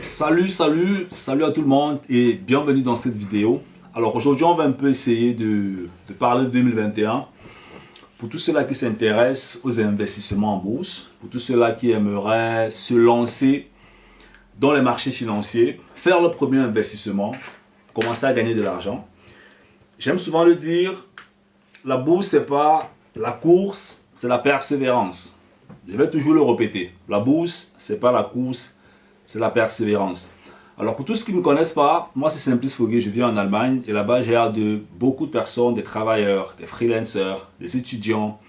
Salut à tout le monde et bienvenue dans cette vidéo. Alors aujourd'hui on va un peu essayer de parler de 2021 pour tous ceux-là qui s'intéressent aux investissements en bourse, pour tous ceux-là qui aimeraient se lancer dans les marchés financiers, faire le premier investissement, commencer à gagner de l'argent. J'aime souvent le dire, la bourse c'est pas la course, c'est la persévérance. Je vais toujours le répéter, la bourse c'est pas la course, c'est la persévérance. Alors pour tous ceux qui ne me connaissent pas, moi c'est Simplice Foguet, je vis en Allemagne et là-bas j'ai beaucoup de personnes, des travailleurs, des freelancers, des étudiants,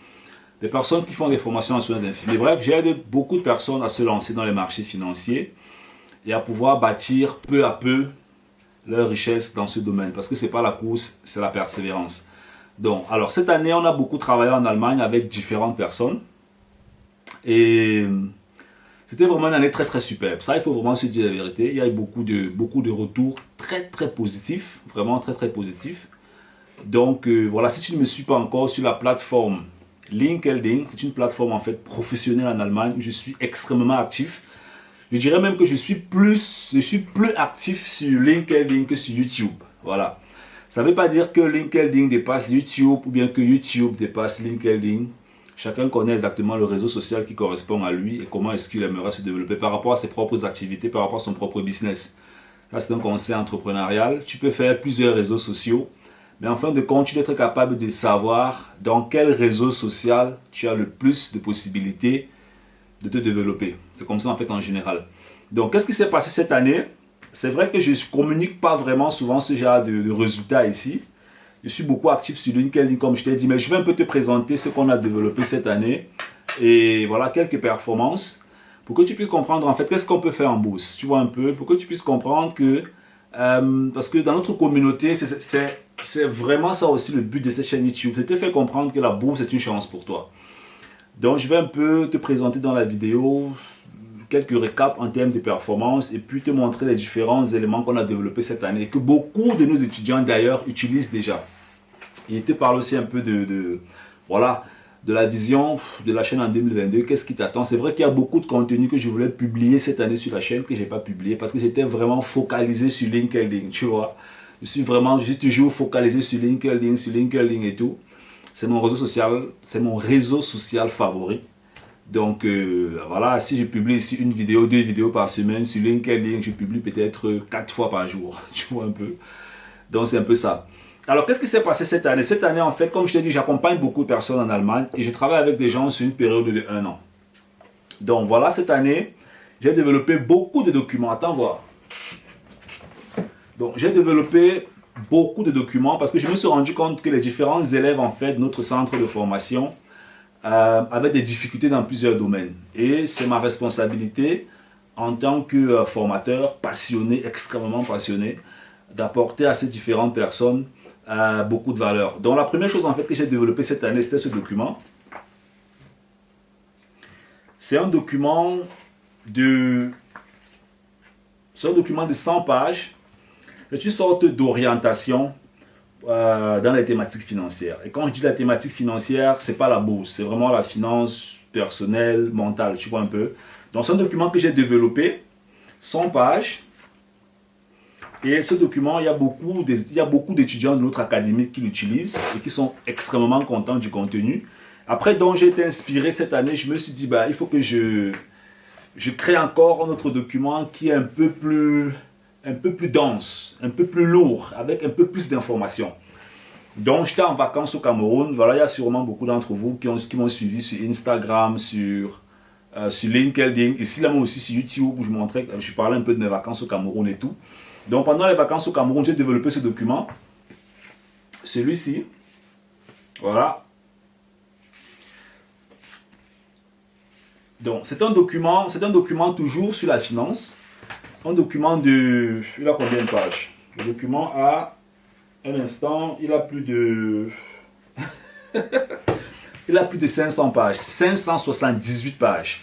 des personnes qui font des formations en soins infirmiers. Bref, j'ai aidé beaucoup de personnes à se lancer dans les marchés financiers et à pouvoir bâtir peu à peu leur richesse dans ce domaine parce que c'est pas la course, c'est la persévérance. Donc, alors cette année on a beaucoup travaillé en Allemagne avec différentes personnes et c'était vraiment une année très superbe. Ça, il faut vraiment se dire la vérité. Il y a eu beaucoup de retours très positifs. Vraiment très positifs. Donc, voilà, si tu ne me suis pas encore sur la plateforme LinkedIn, c'est une plateforme en fait professionnelle en Allemagne où je suis extrêmement actif. Je dirais même que je suis plus actif sur LinkedIn que sur YouTube. Voilà. Ça ne veut pas dire que LinkedIn dépasse YouTube ou bien que YouTube dépasse LinkedIn. Chacun connaît exactement le réseau social qui correspond à lui et comment est-ce qu'il aimerait se développer par rapport à ses propres activités, par rapport à son propre business. Ça, c'est un conseil entrepreneurial. Tu peux faire plusieurs réseaux sociaux, mais en fin de compte, tu dois être capable de savoir dans quel réseau social tu as le plus de possibilités de te développer. C'est comme ça en fait en général. Donc, qu'est-ce qui s'est passé cette année? C'est vrai que je ne communique pas vraiment souvent ce genre de résultats ici. Je suis beaucoup actif sur LinkedIn comme je t'ai dit, mais je vais un peu te présenter ce qu'on a développé cette année et voilà quelques performances pour que tu puisses comprendre en fait qu'est-ce qu'on peut faire en bourse. Tu vois un peu, pour que tu puisses comprendre que, parce que dans notre communauté, c'est vraiment ça aussi le but de cette chaîne YouTube, c'est de te faire comprendre que la bourse est une chance pour toi. Donc je vais un peu te présenter dans la vidéo quelques récaps en termes de performance et puis te montrer les différents éléments qu'on a développés cette année et que beaucoup de nos étudiants d'ailleurs utilisent déjà. Et te parle aussi un peu de la vision de la chaîne en 2022, qu'est-ce qui t'attend. C'est vrai qu'il y a beaucoup de contenu que je voulais publier cette année sur la chaîne que je n'ai pas publié parce que j'étais vraiment focalisé sur LinkedIn, tu vois. Je suis toujours focalisé sur LinkedIn et tout. C'est mon réseau social favori. Donc voilà, si je publie ici une vidéo, 2 vidéos par semaine sur LinkedIn, je publie peut-être 4 fois par jour, tu vois un peu. Donc c'est un peu ça. Alors qu'est-ce qui s'est passé cette année? Cette année en fait, comme je t'ai dit, j'accompagne beaucoup de personnes en Allemagne et je travaille avec des gens sur une période de 1 an. Donc voilà, cette année, j'ai développé beaucoup de documents. Attends voir. Donc j'ai développé beaucoup de documents parce que je me suis rendu compte que les différents élèves en fait de notre centre de formation avaient des difficultés dans plusieurs domaines. Et c'est ma responsabilité en tant que formateur passionné, extrêmement passionné, d'apporter à ces différentes personnes beaucoup de valeur. Donc la première chose en fait que j'ai développé cette année, c'était ce document. C'est un document de 100 pages. C'est une sorte d'orientation dans les thématiques financières. Et quand je dis la thématique financière, c'est pas la bourse, c'est vraiment la finance personnelle, mentale, tu vois un peu. Donc c'est un document que j'ai développé, 100 pages. Et ce document, il y a beaucoup d'étudiants de notre académie qui l'utilisent et qui sont extrêmement contents du contenu. Après, donc j'ai été inspiré cette année, je me suis dit, il faut que je crée encore un autre document qui est un peu plus dense, un peu plus lourd, avec un peu plus d'informations. Donc, j'étais en vacances au Cameroun. Voilà, il y a sûrement beaucoup d'entre vous qui m'ont suivi sur Instagram, sur LinkedIn, et là même aussi sur YouTube, où je parlais un peu de mes vacances au Cameroun et tout. Donc, pendant les vacances au Cameroun, j'ai développé ce document. Celui-ci. Voilà. Donc, c'est un document toujours sur la finance. Un document il a combien de pages? Le document a, un instant, il a plus de 500 pages, 578 pages.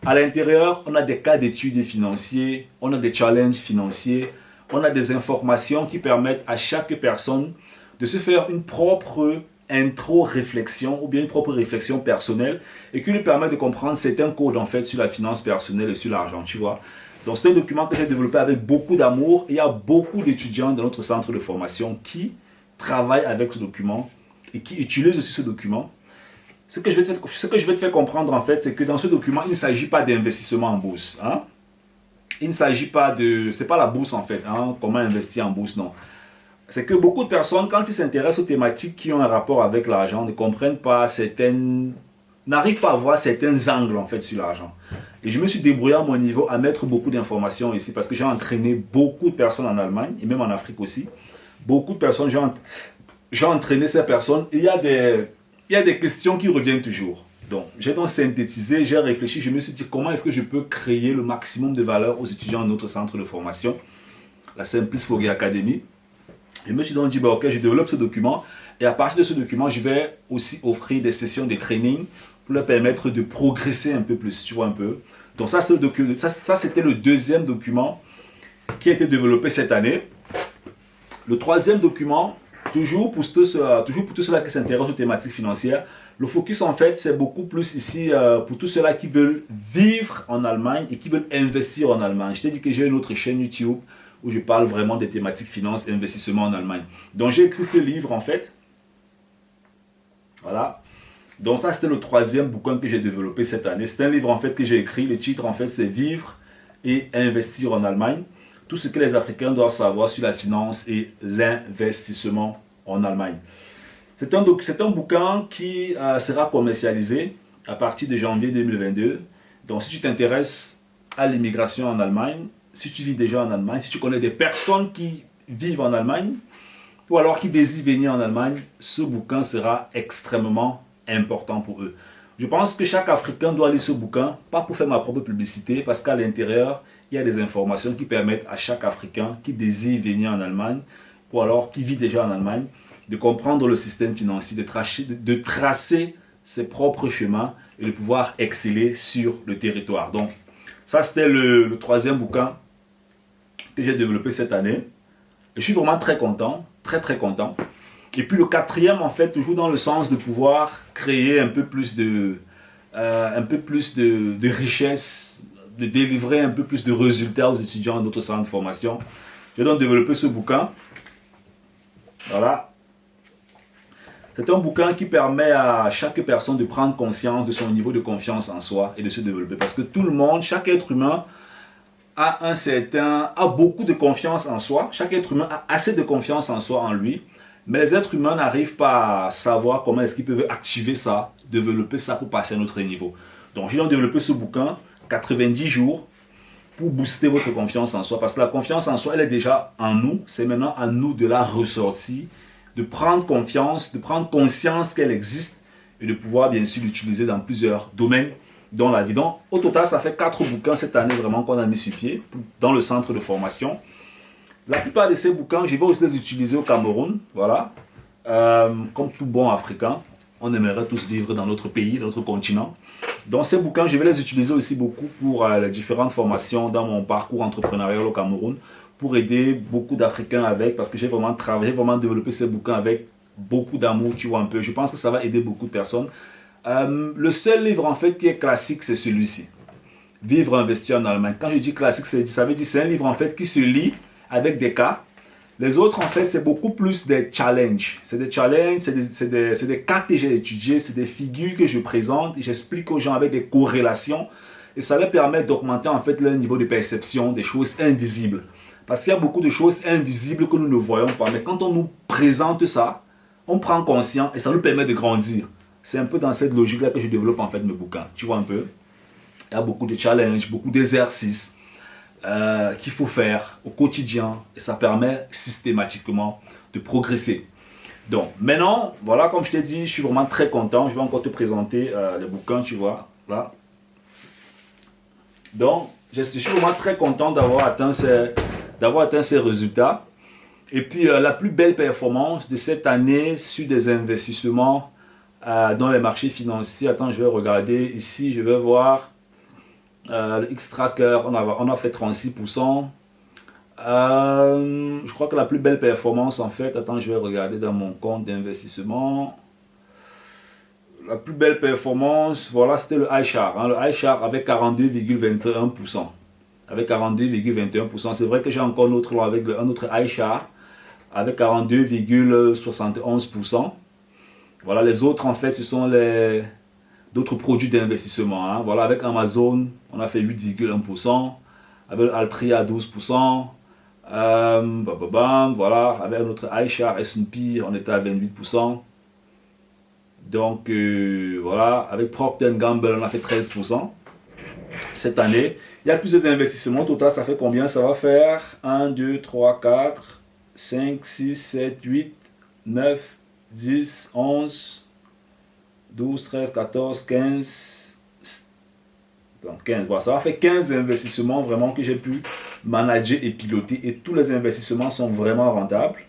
À l'intérieur, on a des cas d'études financiers, on a des challenges financiers, on a des informations qui permettent à chaque personne de se faire une propre intro-réflexion ou bien une propre réflexion personnelle et qui lui permet de comprendre certains codes en fait sur la finance personnelle et sur l'argent, tu vois. Donc c'est un document que j'ai développé avec beaucoup d'amour. Il y a beaucoup d'étudiants dans notre centre de formation qui travaillent avec ce document et qui utilisent aussi ce document. Ce que je vais te faire comprendre en fait, c'est que dans ce document, il ne s'agit pas d'investissement en bourse. Hein? Il ne s'agit pas de... C'est pas la bourse en fait, hein? Comment investir en bourse, non. C'est que beaucoup de personnes, quand ils s'intéressent aux thématiques qui ont un rapport avec l'argent, ne comprennent pas certaines... n'arrivent pas à voir certains angles en fait sur l'argent. Et je me suis débrouillé à mon niveau à mettre beaucoup d'informations ici parce que j'ai entraîné beaucoup de personnes en Allemagne et même en Afrique aussi. Beaucoup de personnes, j'ai entraîné ces personnes et il y a des questions qui reviennent toujours. Donc, j'ai donc synthétisé, j'ai réfléchi, je me suis dit comment est-ce que je peux créer le maximum de valeur aux étudiants de notre centre de formation, la Simplice Foguet Academy. Je me suis donc dit, bah, ok, je développe ce document et à partir de ce document, je vais aussi offrir des sessions de training pour leur permettre de progresser un peu plus, tu vois un peu. Donc ça, c'était le deuxième document qui a été développé cette année. Le troisième document, toujours pour tous ceux-là qui s'intéressent aux thématiques financières, le focus en fait, c'est beaucoup plus ici pour tous ceux-là qui veulent vivre en Allemagne et qui veulent investir en Allemagne. Je t'ai dit que j'ai une autre chaîne YouTube où je parle vraiment des thématiques finance et investissement en Allemagne. Donc j'ai écrit ce livre en fait. Voilà. Donc ça, c'était le troisième bouquin que j'ai développé cette année. C'est un livre en fait que j'ai écrit. Le titre en fait, c'est Vivre et investir en Allemagne. Tout ce que les Africains doivent savoir sur la finance et l'investissement en Allemagne. C'est un bouquin qui sera commercialisé à partir de janvier 2022. Donc si tu t'intéresses à l'immigration en Allemagne, si tu vis déjà en Allemagne, si tu connais des personnes qui vivent en Allemagne, ou alors qui désirent venir en Allemagne, ce bouquin sera extrêmement important pour eux. Je pense que chaque Africain doit lire ce bouquin, pas pour faire ma propre publicité, parce qu'à l'intérieur, il y a des informations qui permettent à chaque Africain qui désire venir en Allemagne, ou alors qui vit déjà en Allemagne, de comprendre le système financier, de tracer ses propres chemins et de pouvoir exceller sur le territoire. Donc, ça c'était le troisième bouquin que j'ai développé cette année. Je suis vraiment très content, très content. Et puis le quatrième, en fait, toujours dans le sens de pouvoir créer un peu plus de richesse, de délivrer un peu plus de résultats aux étudiants de notre centre de formation. J'ai donc développé ce bouquin. Voilà. C'est un bouquin qui permet à chaque personne de prendre conscience de son niveau de confiance en soi et de se développer. Parce que tout le monde, chaque être humain a beaucoup de confiance en soi. Chaque être humain a assez de confiance en soi, en lui. Mais les êtres humains n'arrivent pas à savoir comment est-ce qu'ils peuvent activer ça, développer ça pour passer à un autre niveau. Donc, j'ai donc développé ce bouquin, 90 jours, pour booster votre confiance en soi. Parce que la confiance en soi, elle est déjà en nous. C'est maintenant à nous de la ressortir, de prendre confiance, de prendre conscience qu'elle existe et de pouvoir bien sûr l'utiliser dans plusieurs domaines dans la vie. Donc, au total, ça fait 4 bouquins cette année vraiment qu'on a mis sur pied dans le centre de formation. La plupart de ces bouquins, je vais aussi les utiliser au Cameroun, voilà. Comme tout bon Africain, on aimerait tous vivre dans notre pays, dans notre continent. Donc ces bouquins, je vais les utiliser aussi beaucoup pour les différentes formations dans mon parcours entrepreneurial au Cameroun, pour aider beaucoup d'Africains avec, parce que j'ai vraiment travaillé, vraiment développé ces bouquins avec beaucoup d'amour, tu vois un peu. Je pense que ça va aider beaucoup de personnes. Le seul livre en fait qui est classique, c'est celui-ci. Vivre, investir en Allemagne. Quand je dis classique, ça veut dire c'est un livre en fait qui se lit avec des cas. Les autres, en fait, c'est beaucoup plus des challenges. C'est des challenges, c'est des cas que j'ai étudiés, c'est des figures que je présente et j'explique aux gens avec des corrélations. Et ça leur permet d'augmenter, en fait, leur niveau de perception des choses invisibles. Parce qu'il y a beaucoup de choses invisibles que nous ne voyons pas. Mais quand on nous présente ça, on prend conscience et ça nous permet de grandir. C'est un peu dans cette logique-là que je développe, en fait, mes bouquins. Tu vois un peu? Il y a beaucoup de challenges, beaucoup d'exercices qu'il faut faire au quotidien et ça permet systématiquement de progresser. Donc maintenant, voilà, comme je t'ai dit, je suis vraiment très content. Je vais encore te présenter les bouquins, tu vois. Là. Donc, je suis vraiment très content d'avoir atteint ces résultats. Et puis, la plus belle performance de cette année sur des investissements dans les marchés financiers. Attends, je vais regarder ici, je vais voir. Le X-Tracker, on a fait 36%. Je crois que la plus belle performance, en fait, attends, je vais regarder dans mon compte d'investissement. La plus belle performance, voilà, c'était le iShare. Le iShare avec 42,21%. avec 42,21%. C'est vrai que j'ai encore un autre lot avec un autre iShare avec 42,71%. Voilà, les autres en fait ce sont d'autres produits d'investissement. Hein. Voilà, avec Amazon, on a fait 8,1%, avec Altria 12%, voilà, avec notre iShare S&P, on était à 28%. Donc voilà, avec Procter Gamble, on a fait 13% cette année. Il y a plusieurs investissements. Au total, ça fait combien? Ça va faire 1, 2, 3, 4, 5, 6, 7, 8, 9, 10, 11, 12, 13, 14, 15. Donc 15, voilà, ça va faire 15 investissements vraiment que j'ai pu manager et piloter. Et tous les investissements sont vraiment rentables.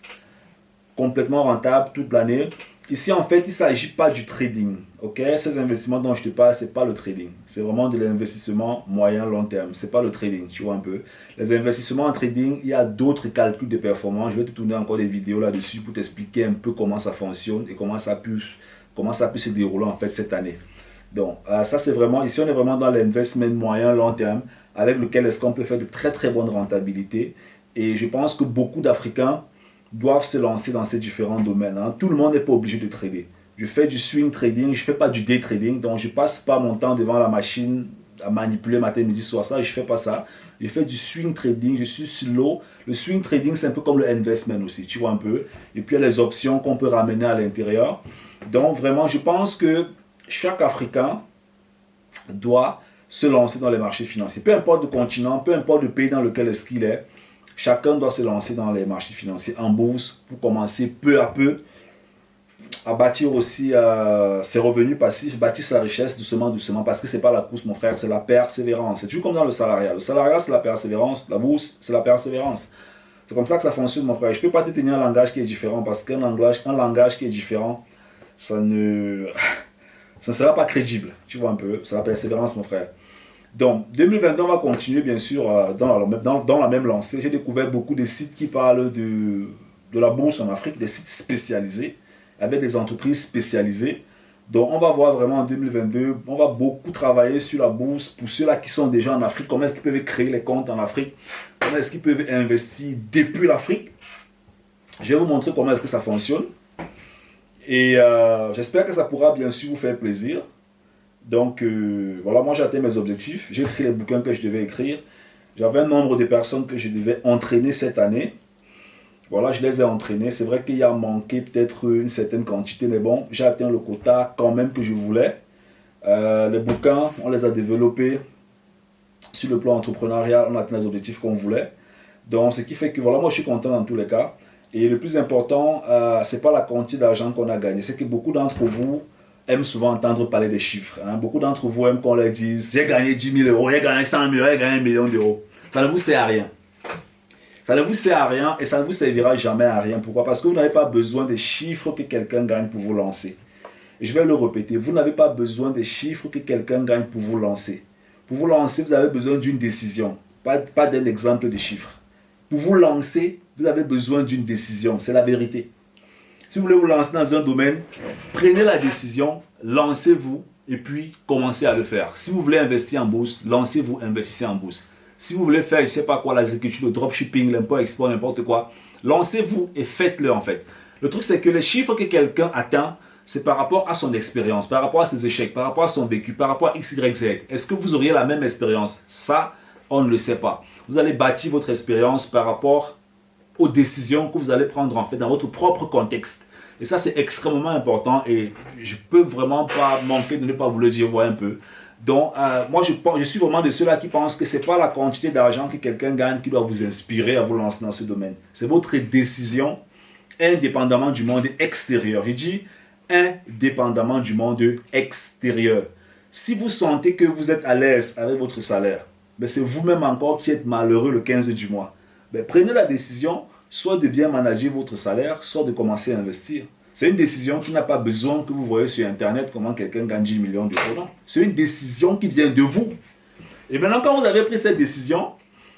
Complètement rentables toute l'année. Ici, en fait, il ne s'agit pas du trading. Ok, ces investissements dont je te parle, ce n'est pas le trading. C'est vraiment de l'investissement moyen-long terme. Ce n'est pas le trading, tu vois un peu. Les investissements en trading, il y a d'autres calculs de performance. Je vais te tourner encore des vidéos là-dessus pour t'expliquer un peu comment ça fonctionne et comment ça a pu se dérouler en fait cette année. Donc, ça c'est vraiment, ici on est vraiment dans l'investment moyen-long terme avec lequel est-ce qu'on peut faire de très très bonnes rentabilités. Et je pense que beaucoup d'Africains doivent se lancer dans ces différents domaines. Hein. Tout le monde n'est pas obligé de trader. Je fais du swing trading, je ne fais pas du day trading, donc je ne passe pas mon temps devant la machine à manipuler matin, midi, soir. Ça, je ne fais pas ça. Je fais du swing trading, je suis slow. Le swing trading, c'est un peu comme le investment aussi, tu vois un peu. Et puis, il y a les options qu'on peut ramener à l'intérieur. Donc, vraiment, je pense que chaque Africain doit se lancer dans les marchés financiers. Peu importe le continent, peu importe le pays dans lequel est-ce qu'il est, chacun doit se lancer dans les marchés financiers en bourse pour commencer peu à peu à bâtir aussi ses revenus passifs, bâtir sa richesse doucement, doucement, parce que c'est pas la course, mon frère, c'est la persévérance. C'est toujours comme dans le salariat. Le salariat, c'est la persévérance. La bourse, c'est la persévérance. C'est comme ça que ça fonctionne, mon frère. Je peux pas te tenir un langage qui est différent, parce qu'un langage qui est différent, ça ne sera pas crédible. Tu vois un peu, c'est la persévérance, mon frère. Donc, 2022, on va continuer, bien sûr, dans la même lancée. J'ai découvert beaucoup de sites qui parlent de la bourse en Afrique, des sites spécialisés, avec des entreprises spécialisées. Donc, on va voir vraiment en 2022, on va beaucoup travailler sur la bourse pour ceux-là qui sont déjà en Afrique. Comment est-ce qu'ils peuvent créer les comptes en Afrique? Comment est-ce qu'ils peuvent investir depuis l'Afrique? Je vais vous montrer comment est-ce que ça fonctionne. Et j'espère que ça pourra bien sûr vous faire plaisir. Donc voilà, moi j'ai atteint mes objectifs. J'ai écrit les bouquins que je devais écrire. J'avais un nombre de personnes que je devais entraîner cette année. Voilà, je les ai entraînés. C'est vrai qu'il y a manqué peut-être une certaine quantité, mais bon, j'ai atteint le quota quand même que je voulais. Les bouquins, on les a développés sur le plan entrepreneurial. On a atteint les objectifs qu'on voulait. Donc ce qui fait que voilà, moi je suis content dans tous les cas. Et le plus important, ce n'est pas la quantité d'argent qu'on a gagné. C'est que beaucoup d'entre vous aiment souvent entendre parler des chiffres. Hein. Beaucoup d'entre vous aiment qu'on leur dise « J'ai gagné 10 000 euros, j'ai gagné 100 000 euros, j'ai gagné 1 million d'euros. » Ça ne vous sert à rien. Ça ne vous sert à rien et ça ne vous servira jamais à rien. Pourquoi? Parce que vous n'avez pas besoin des chiffres que quelqu'un gagne pour vous lancer. Et je vais le répéter. Vous n'avez pas besoin des chiffres que quelqu'un gagne pour vous lancer. Pour vous lancer, vous avez besoin d'une décision. Pas d'un exemple de chiffres. Pour vous lancer, vous avez besoin d'une décision. C'est la vérité. Si vous voulez vous lancer dans un domaine, prenez la décision, lancez-vous et puis commencez à le faire. Si vous voulez investir en bourse, lancez-vous, investissez en bourse. Si vous voulez faire, je ne sais pas quoi, l'agriculture, le dropshipping, l'import-export, n'importe quoi, lancez-vous et faites-le en fait. Le truc, c'est que les chiffres que quelqu'un atteint, c'est par rapport à son expérience, par rapport à ses échecs, par rapport à son vécu, par rapport à X, Y, Z. Est-ce que vous auriez la même expérience? Ça, on ne le sait pas. Vous allez bâtir votre expérience par rapport aux décisions que vous allez prendre en fait dans votre propre contexte. Et ça, c'est extrêmement important et je peux vraiment pas manquer de ne pas vous le dire, voir un peu. Donc, moi, je suis vraiment de ceux-là qui pensent que ce n'est pas la quantité d'argent que quelqu'un gagne qui doit vous inspirer à vous lancer dans ce domaine. C'est votre décision, indépendamment du monde extérieur. Je dis indépendamment du monde extérieur. Si vous sentez que vous êtes à l'aise avec votre salaire, mais c'est vous-même encore qui êtes malheureux le 15 du mois, mais prenez la décision soit de bien manager votre salaire, soit de commencer à investir. C'est une décision qui n'a pas besoin que vous voyez sur Internet comment quelqu'un gagne 10 millions d'euros. Non, c'est une décision qui vient de vous. Et maintenant, quand vous avez pris cette décision,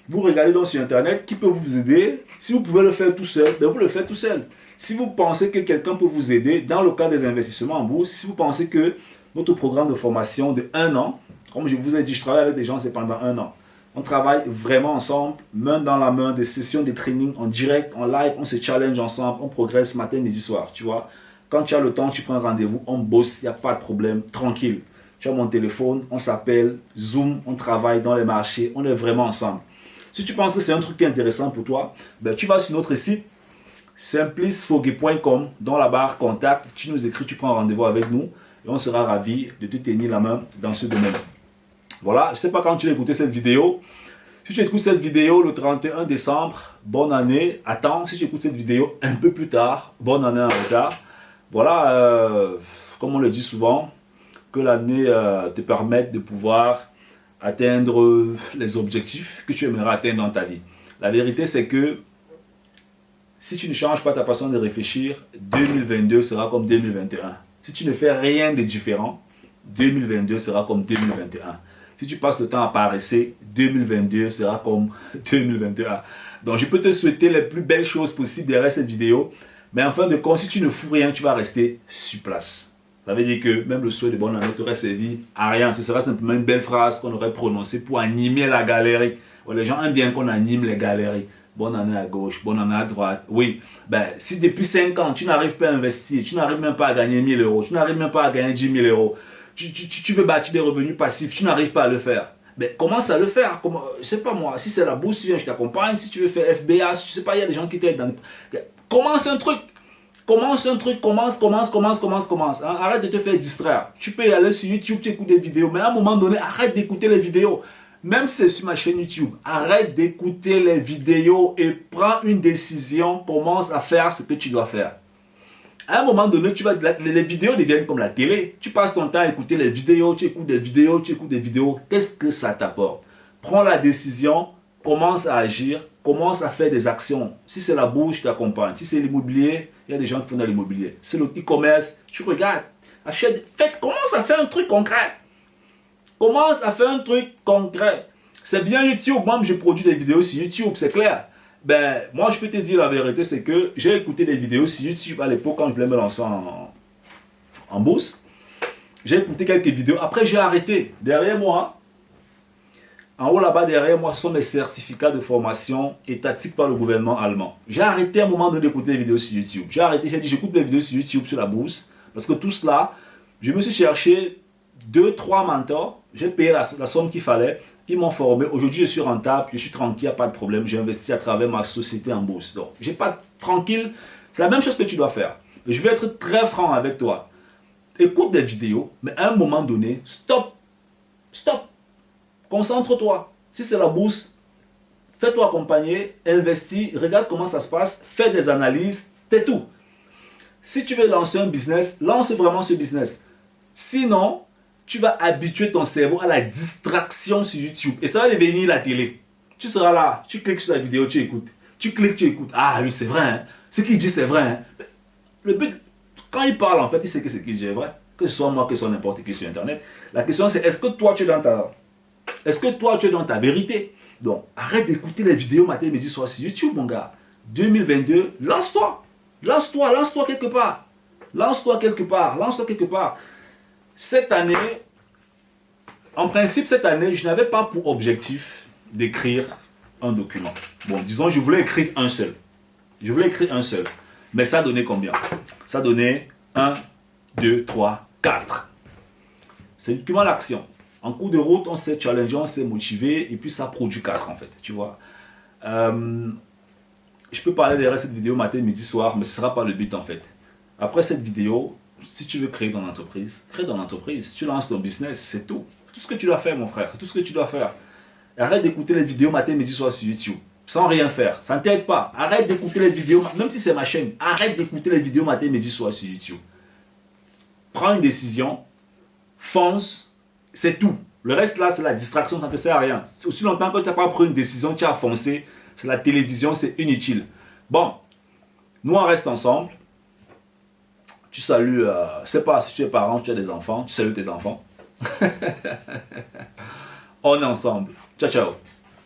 vous regardez donc sur Internet qui peut vous aider. Si vous pouvez le faire tout seul, ben vous le faites tout seul. Si vous pensez que quelqu'un peut vous aider, dans le cas des investissements en bourse, si vous pensez que votre programme de formation de 1 an, comme je vous ai dit, je travaille avec des gens, c'est pendant 1 an. On travaille vraiment ensemble, main dans la main, des sessions de training en direct, en live, on se challenge ensemble, on progresse matin, midi, soir, tu vois. Quand tu as le temps, tu prends un rendez-vous, on bosse, il n'y a pas de problème, tranquille. Tu as mon téléphone, on s'appelle, Zoom, on travaille dans les marchés, on est vraiment ensemble. Si tu penses que c'est un truc qui est intéressant pour toi, ben, tu vas sur notre site, simplicefoguet.com, dans la barre contact, tu nous écris, tu prends un rendez-vous avec nous et on sera ravis de te tenir la main dans ce domaine. Voilà, je ne sais pas quand tu vas écouter cette vidéo. Si tu écoutes cette vidéo le 31 décembre, bonne année. Attends, si tu écoutes cette vidéo un peu plus tard, bonne année en retard. Voilà, comme on le dit souvent, que l'année te permette de pouvoir atteindre les objectifs que tu aimerais atteindre dans ta vie. La vérité, c'est que si tu ne changes pas ta façon de réfléchir, 2022 sera comme 2021. Si tu ne fais rien de différent, 2022 sera comme 2021. Si tu passes le temps à paresser, 2022 sera comme 2021. Donc, je peux te souhaiter les plus belles choses possibles derrière cette vidéo. Mais en fin de compte, si tu ne fous rien, tu vas rester sur place. Ça veut dire que même le souhait de bonne année t'aurait servi à rien. Ce sera simplement une belle phrase qu'on aurait prononcée pour animer la galerie. Les gens aiment bien qu'on anime les galeries. Bonne année à gauche, bonne année à droite. Oui, ben, si depuis 5 ans, tu n'arrives pas à investir, tu n'arrives même pas à gagner 1000 euros, tu n'arrives même pas à gagner 10 000 euros, tu veux bâtir des revenus passifs, tu n'arrives pas à le faire. Mais commence à le faire. Je sais pas moi, si c'est la bourse, je t'accompagne. Si tu veux faire FBA, je sais pas, il y a des gens qui t'aident. Commence un truc. Commence. Hein? Arrête de te faire distraire. Tu peux y aller sur YouTube, tu écoutes des vidéos, mais à un moment donné, arrête d'écouter les vidéos. Même si c'est sur ma chaîne YouTube, arrête d'écouter les vidéos et prends une décision, commence à faire ce que tu dois faire. À un moment donné, les vidéos deviennent comme la télé. Tu passes ton temps à écouter les vidéos, tu écoutes des vidéos. Qu'est-ce que ça t'apporte? Prends la décision, commence à agir, commence à faire des actions. Si c'est la bourse, je t'accompagne. Si c'est l'immobilier, il y a des gens qui font dans l'immobilier. Si c'est le e-commerce, tu regardes, achète, commence à faire un truc concret. Commence à faire un truc concret. C'est bien YouTube, moi je produis des vidéos sur YouTube, c'est clair. Ben, moi je peux te dire la vérité, c'est que j'ai écouté des vidéos sur YouTube à l'époque quand je voulais me lancer en bourse. J'ai écouté quelques vidéos, après j'ai arrêté. Derrière moi, en haut là-bas derrière moi, ce sont mes certificats de formation étatiques par le gouvernement allemand. J'ai arrêté à un moment donné d'écouter des vidéos sur YouTube. J'ai arrêté, j'ai dit j'écoute les vidéos sur YouTube sur la bourse, parce que tout cela, je me suis cherché 2-3 mentors, j'ai payé la somme qu'il fallait, ils m'ont formé. Aujourd'hui, je suis rentable, je suis tranquille, il n'y a pas de problème. J'ai investi à travers ma société en bourse. Donc, j'ai pas tranquille. C'est la même chose que tu dois faire. Je vais être très franc avec toi. Écoute des vidéos, mais à un moment donné, stop. Stop. Concentre-toi. Si c'est la bourse, fais-toi accompagner, investis, regarde comment ça se passe, fais des analyses, c'est tout. Si tu veux lancer un business, lance vraiment ce business. Sinon, tu vas habituer ton cerveau à la distraction sur YouTube. Et ça va devenir la télé. Tu seras là, tu cliques sur la vidéo, tu écoutes. Tu cliques, tu écoutes. Ah oui, c'est vrai. Hein? Ce qu'il dit, c'est vrai. Hein? Le but, quand il parle, en fait, il sait que ce qu'il dit est vrai. Que ce soit moi, que ce soit n'importe qui sur Internet. La question, c'est est-ce que toi, tu es dans ta... Est-ce que toi, tu es dans ta vérité? Donc, arrête d'écouter les vidéos matin, midi, soir sur YouTube, mon gars. 2022, lance-toi. Lance-toi quelque part. Lance-toi quelque part. Cette année, en principe, cette année, je n'avais pas pour objectif d'écrire un document. Bon, disons, je voulais écrire un seul. Mais ça donnait combien? Ça donnait 1, 2, 3, 4. C'est un document d'action. En cours de route, on s'est challengé, on s'est motivé, et puis ça produit 4 en fait, tu vois. Je peux parler derrière cette vidéo matin, midi, soir, mais ce ne sera pas le but en fait. Après cette vidéo, si tu veux créer ton entreprise, crée ton entreprise. Tu lances ton business, c'est tout. Tout ce que tu dois faire, mon frère, c'est tout ce que tu dois faire. Arrête d'écouter les vidéos matin, midi, soir sur YouTube, sans rien faire. Ça ne t'aide pas. Arrête d'écouter les vidéos, même si c'est ma chaîne, arrête d'écouter les vidéos matin, midi, soir sur YouTube. Prends une décision, fonce, c'est tout. Le reste là, c'est la distraction, ça ne te sert à rien. Aussi longtemps que tu n'as pas pris une décision, tu as foncé, c'est la télévision, c'est inutile. Bon, nous on reste ensemble. Tu salues, je ne sais pas si tu es parent, tu as des enfants, tu salues tes enfants. On est ensemble. Ciao, ciao.